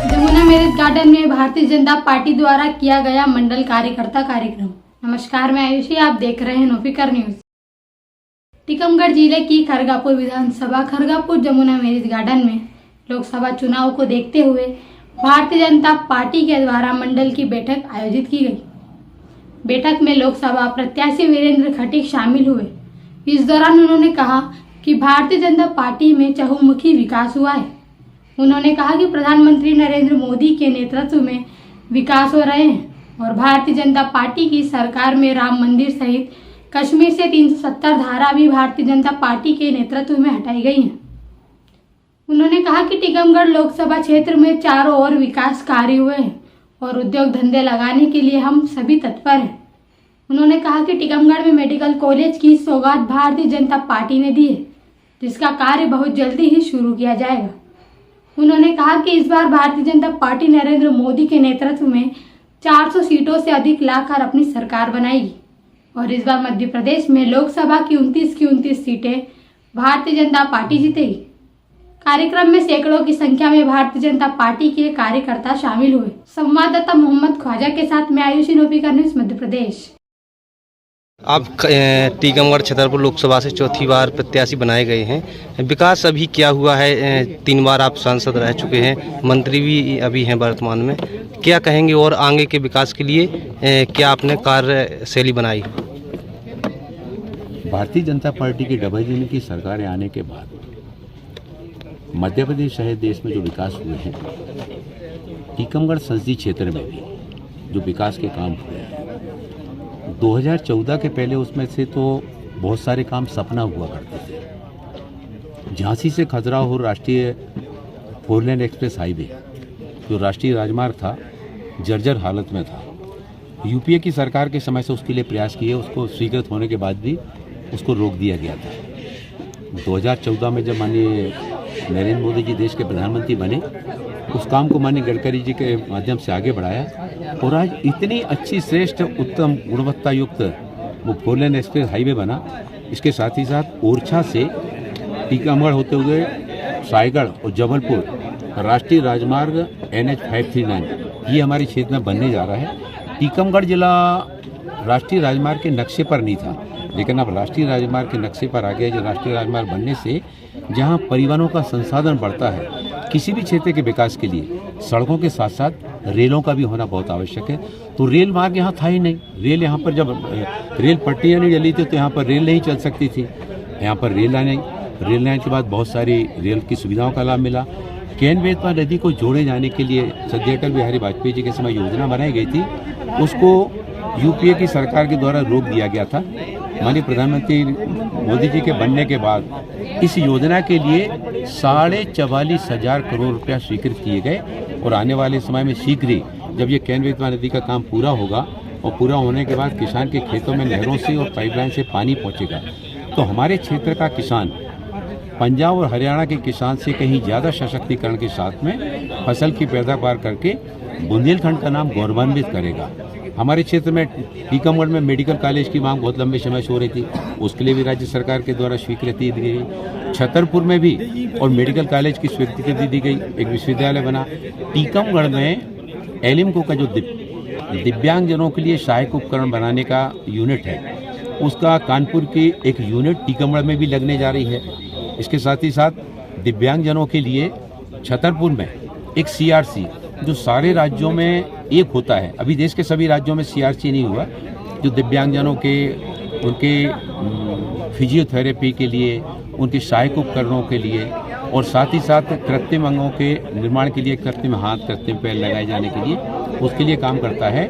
Jamuna marriage garden में Bharatiya Janata party द्वारा किया गया मंडल कार्यकर्ता कार्यक्रम। नमस्कार, मैं आयुषी, आप देख रहे हैं नोफिकर न्यूज। टीकमगढ़ जिले की खरगापुर विधानसभा खरगापुर जमुना मैरिज गार्डन में लोकसभा चुनाव को देखते हुए भारतीय जनता पार्टी के द्वारा मंडल की बैठक आयोजित की गई। बैठक में लोकसभा प्रत्याशी वीरेंद्र खटीक शामिल हुए। इस दौरान उन्होंने कहा कि भारतीय जनता पार्टी में चहुमुखी विकास हुआ है। उन्होंने कहा कि प्रधानमंत्री नरेंद्र मोदी के नेतृत्व में विकास हो रहे हैं और भारतीय जनता पार्टी की सरकार में राम मंदिर सहित कश्मीर से 370 धारा भी भारतीय जनता पार्टी के नेतृत्व में हटाई गई हैं। उन्होंने कहा कि टीकमगढ़ लोकसभा क्षेत्र में चारों ओर विकास कार्य हुए हैं और उद्योग धंधे लगाने के लिए हम सभी तत्पर हैं। उन्होंने कहा कि टीकमगढ़ में मेडिकल कॉलेज की सौगात भारतीय जनता पार्टी ने दी है, जिसका कार्य बहुत जल्दी ही शुरू किया जाएगा। उन्होंने कहा कि इस बार भारतीय जनता पार्टी नरेंद्र मोदी के नेतृत्व में 400 सीटों से अधिक लाकर अपनी सरकार बनाएगी और इस बार मध्य प्रदेश में लोकसभा की 29 सीटें भारतीय जनता पार्टी जीतेगी। कार्यक्रम में सैकड़ों की संख्या में भारतीय जनता पार्टी के कार्यकर्ता शामिल हुए। संवाददाता मोहम्मद ख्वाजा के साथ मैं आयुषी, नोफिकर न्यूज, मध्य प्रदेश। आप टीकमगढ़ छतरपुर लोकसभा से चौथी बार प्रत्याशी बनाए गए हैं। विकास अभी क्या हुआ है? 3 बार आप सांसद रह चुके हैं, मंत्री भी अभी हैं वर्तमान में। क्या कहेंगे और आगे के विकास के लिए क्या आपने कार्यशैली बनाई? भारतीय जनता पार्टी की डबल इंजन की सरकारें आने के बाद मध्य प्रदेश सहित देश में जो विकास हुए हैं, टीकमगढ़ संसदीय क्षेत्र में भी जो विकास के काम हुए हैं, 2014 के पहले उसमें से तो बहुत सारे काम सपना हुआ करते थे। झांसी से खजुराहो राष्ट्रीय 4 लेन एक्सप्रेस हाईवे जो राष्ट्रीय राजमार्ग था, जर्जर हालत में था। यूपीए की सरकार के समय से उसके लिए प्रयास किए, उसको स्वीकृत होने के बाद भी उसको रोक दिया गया था। 2014 में जब माननीय नरेंद्र मोदी जी देश के प्रधानमंत्री बने, उस काम को माननीय गडकरी जी के माध्यम से आगे बढ़ाया और आज इतनी अच्छी, श्रेष्ठ, उत्तम, गुणवत्ता युक्त वो 4 लेन एक्सप्रेस हाईवे बना। इसके साथ ही साथ ओरछा से टीकमगढ़ होते हुए सायगढ़ और जबलपुर राष्ट्रीय राजमार्ग NH 539 ये हमारे क्षेत्र में बनने जा रहा है। टीकमगढ़ जिला राष्ट्रीय राजमार्ग के नक्शे पर नहीं था, लेकिन अब राष्ट्रीय राजमार्ग के नक्शे पर आ गया। जो राष्ट्रीय राजमार्ग बनने से जहां परिवहनों का संसाधन बढ़ता है, किसी भी क्षेत्र के विकास के लिए सड़कों के साथ साथ रेलों का भी होना बहुत आवश्यक है। तो रेल मार्ग यहाँ था ही नहीं। रेल यहाँ पर जब रेल पट्टियाँ नहीं डली थी तो यहाँ पर रेल नहीं चल सकती थी। यहाँ पर रेल आने के बाद बहुत सारी रेल की सुविधाओं का लाभ मिला। केन बेतवा नदी को जोड़े जाने के लिए स्वर्गीय अटल बिहारी वाजपेयी जी के समय योजना बनाई गई थी, उसको यूपीए की सरकार के द्वारा रोक दिया गया था। माननीय प्रधानमंत्री मोदी जी के बनने के बाद इस योजना के लिए 44,500 करोड़ रुपया स्वीकृत किए गए और आने वाले समय में शीघ्र ही जब ये केन बेतवा नदी का काम पूरा होगा और पूरा होने के बाद किसान के खेतों में नहरों से और पाइपलाइन से पानी पहुंचेगा, तो हमारे क्षेत्र का किसान पंजाब और हरियाणा के किसान से कहीं ज़्यादा सशक्तिकरण के साथ में फसल की पैदावार करके बुंदेलखंड का नाम गौरवान्वित करेगा। हमारे क्षेत्र में टीकमगढ़ में मेडिकल कॉलेज की मांग बहुत लंबे समय से हो रही थी, उसके लिए भी राज्य सरकार के द्वारा स्वीकृति दी गई। छतरपुर में भी और मेडिकल कॉलेज की स्वीकृति दी गई, एक विश्वविद्यालय बना। टीकमगढ़ में एलिम्को का जो दिव्यांगजनों के लिए सहायक उपकरण बनाने का यूनिट है, उसका कानपुर की एक यूनिट टीकमगढ़ में भी लगने जा रही है। इसके साथ ही साथ दिव्यांगजनों के लिए छतरपुर में एक CRC जो सारे राज्यों में एक होता है, अभी देश के सभी राज्यों में CRC नहीं हुआ, जो दिव्यांगजनों के उनके फिजियोथेरेपी के लिए, उनके सहायक उपकरणों के लिए और साथ ही साथ कृत्रिम अंगों के निर्माण के लिए, कृत्रिम हाथ, कृत्रिम पैर लगाए जाने के लिए, उसके लिए काम करता है।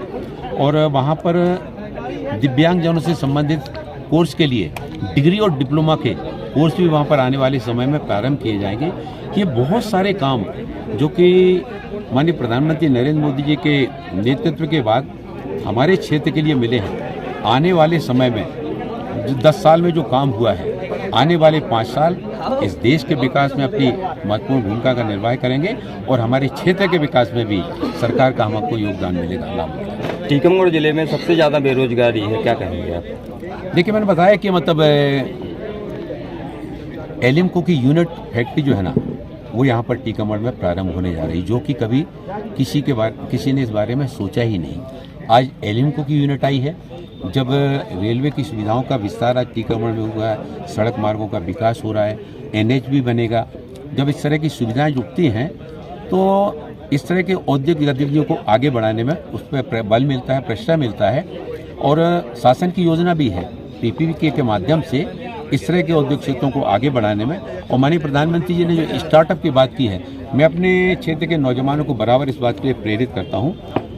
और वहाँ पर दिव्यांगजनों से संबंधित कोर्स के लिए डिग्री और डिप्लोमा के कोर्स भी वहाँ पर आने वाले समय में प्रारंभ किए जाएंगे। ये बहुत सारे काम जो कि माननीय प्रधानमंत्री नरेंद्र मोदी जी के नेतृत्व के बाद हमारे क्षेत्र के लिए मिले हैं। आने वाले समय में 10 साल में जो काम हुआ है, आने वाले 5 साल इस देश के विकास में अपनी महत्वपूर्ण भूमिका का निर्वाह करेंगे और हमारे क्षेत्र के विकास में भी सरकार का हमको योगदान मिलेगा, लाभ मिलेगा। टीकमगढ़ जिले में सबसे ज़्यादा बेरोजगारी है, क्या कहेंगे आप? देखिए, मैंने बताया कि मतलब एलिम्को की यूनिट फैक्ट्री जो है ना, वो यहाँ पर टीकमगढ़ में प्रारंभ होने जा रही, जो कि कभी किसी ने इस बारे में सोचा ही नहीं। आज एलिम्को की यूनिट आई है, जब रेलवे की सुविधाओं का विस्तार आज टीकमगढ़ में हुआ है, सड़क मार्गों का विकास हो रहा है, NH भी बनेगा। जब इस तरह की सुविधाएं जुटती हैं तो इस तरह के औद्योगिक गतिविधियों को आगे बढ़ाने में उस पर बल मिलता है, प्रश्रय मिलता है। और शासन की योजना भी है PPP के माध्यम से इस तरह के औद्योगिक क्षेत्रों को आगे बढ़ाने में। और माननीय प्रधानमंत्री जी ने जो स्टार्टअप की बात की है, मैं अपने क्षेत्र के नौजवानों को बराबर इस बात के लिए प्रेरित करता हूं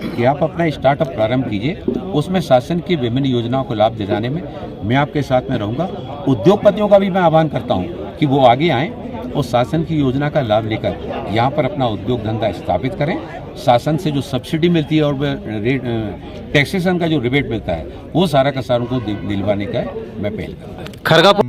कि आप अपना स्टार्टअप प्रारंभ कीजिए, उसमें शासन की विभिन्न योजनाओं को लाभ दिलाने में मैं आपके साथ में रहूंगा। उद्योगपतियों का भी मैं आह्वान करता हूं कि वो आगे आएँ और शासन की योजना का लाभ लेकर यहाँ पर अपना उद्योग धंधा स्थापित करें। शासन से जो सब्सिडी मिलती है और टैक्सेशन का जो रिबेट मिलता है, वो सारा का सारा उनको दिलवाने का मैं पहल करूँगा। खरगापुर